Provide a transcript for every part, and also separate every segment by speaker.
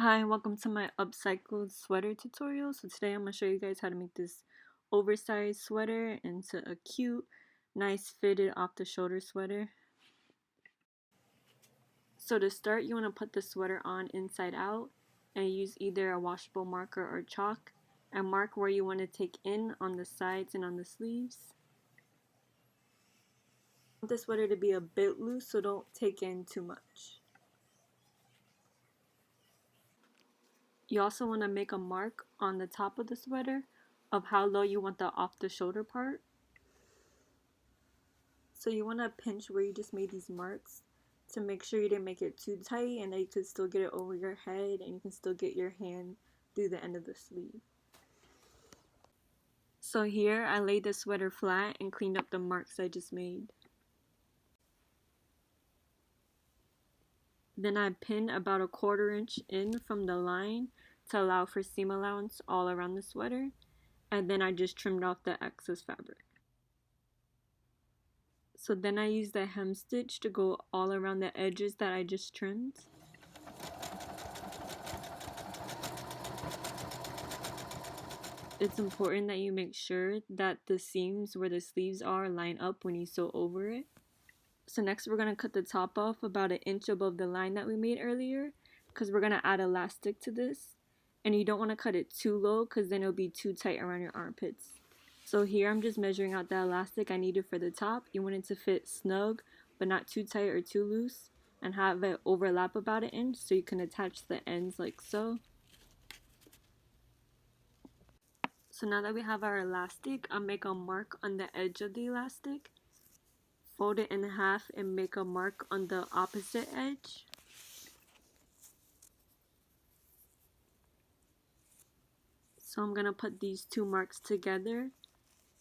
Speaker 1: Hi, and welcome to my upcycled sweater tutorial. So today I'm going to show you guys how to make this oversized sweater into a cute, nice fitted off the shoulder sweater. So to start, you want to put the sweater on inside out and use either a washable marker or chalk and mark where you want to take in on the sides and on the sleeves. I want the sweater to be a bit loose, so don't take in too much. You also want to make a mark on the top of the sweater of how low you want the off the shoulder part. So you want to pinch where you just made these marks to make sure you didn't make it too tight and that you could still get it over your head and you can still get your hand through the end of the sleeve. So here I laid the sweater flat and cleaned up the marks I just made. Then I pinned about a 1/4 inch in from the line to allow for seam allowance all around the sweater, and then I just trimmed off the excess fabric. So then I used the hem stitch to go all around the edges that I just trimmed. It's important that you make sure that the seams where the sleeves are line up when you sew over it. So next we're going to cut the top off about 1 inch above the line that we made earlier because we're going to add elastic to this. And you don't want to cut it too low because then it'll be too tight around your armpits. So here I'm just measuring out the elastic I needed for the top. You want it to fit snug but not too tight or too loose and have it overlap about 1 inch so you can attach the ends like so. So now that we have our elastic, I'll make a mark on the edge of the elastic, fold it in half and make a mark on the opposite edge. So I'm going to put these two marks together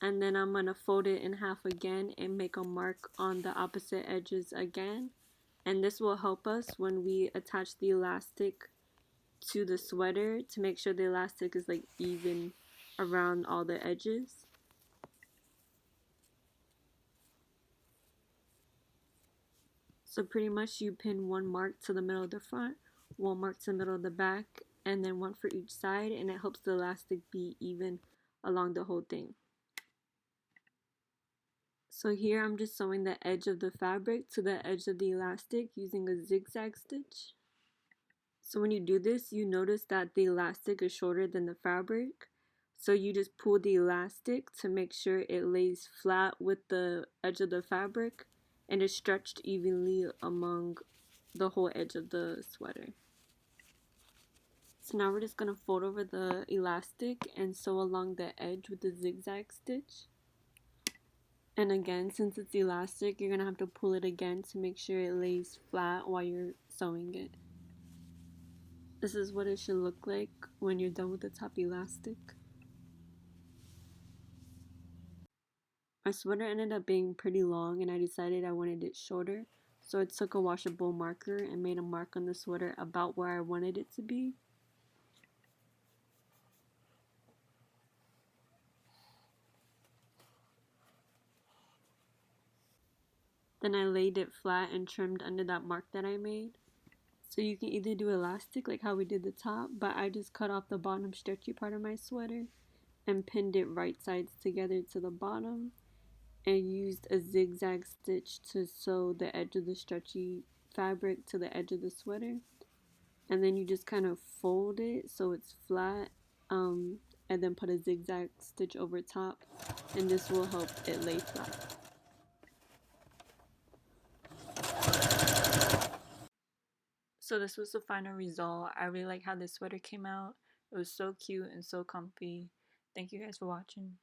Speaker 1: and then I'm going to fold it in half again and make a mark on the opposite edges again. And this will help us when we attach the elastic to the sweater to make sure the elastic is like even around all the edges. So pretty much you pin one mark to the middle of the front, one mark to the middle of the back, and then one for each side, and it helps the elastic be even along the whole thing. So here I'm just sewing the edge of the fabric to the edge of the elastic using a zigzag stitch. So when you do this, you notice that the elastic is shorter than the fabric. So you just pull the elastic to make sure it lays flat with the edge of the fabric and is stretched evenly among the whole edge of the sweater. So now we're just going to fold over the elastic and sew along the edge with the zigzag stitch. And again, since it's elastic, you're going to have to pull it again to make sure it lays flat while you're sewing it. This is what it should look like when you're done with the top elastic. My sweater ended up being pretty long and I decided I wanted it shorter. So I took a washable marker and made a mark on the sweater about where I wanted it to be. Then I laid it flat and trimmed under that mark that I made. So you can either do elastic like how we did the top, but I just cut off the bottom stretchy part of my sweater and pinned it right sides together to the bottom and used a zigzag stitch to sew the edge of the stretchy fabric to the edge of the sweater. And then you just kind of fold it so it's flat, and then put a zigzag stitch over top, and this will help it lay flat. So this was the final result. I really like how this sweater came out. It was so cute and so comfy. Thank you guys for watching.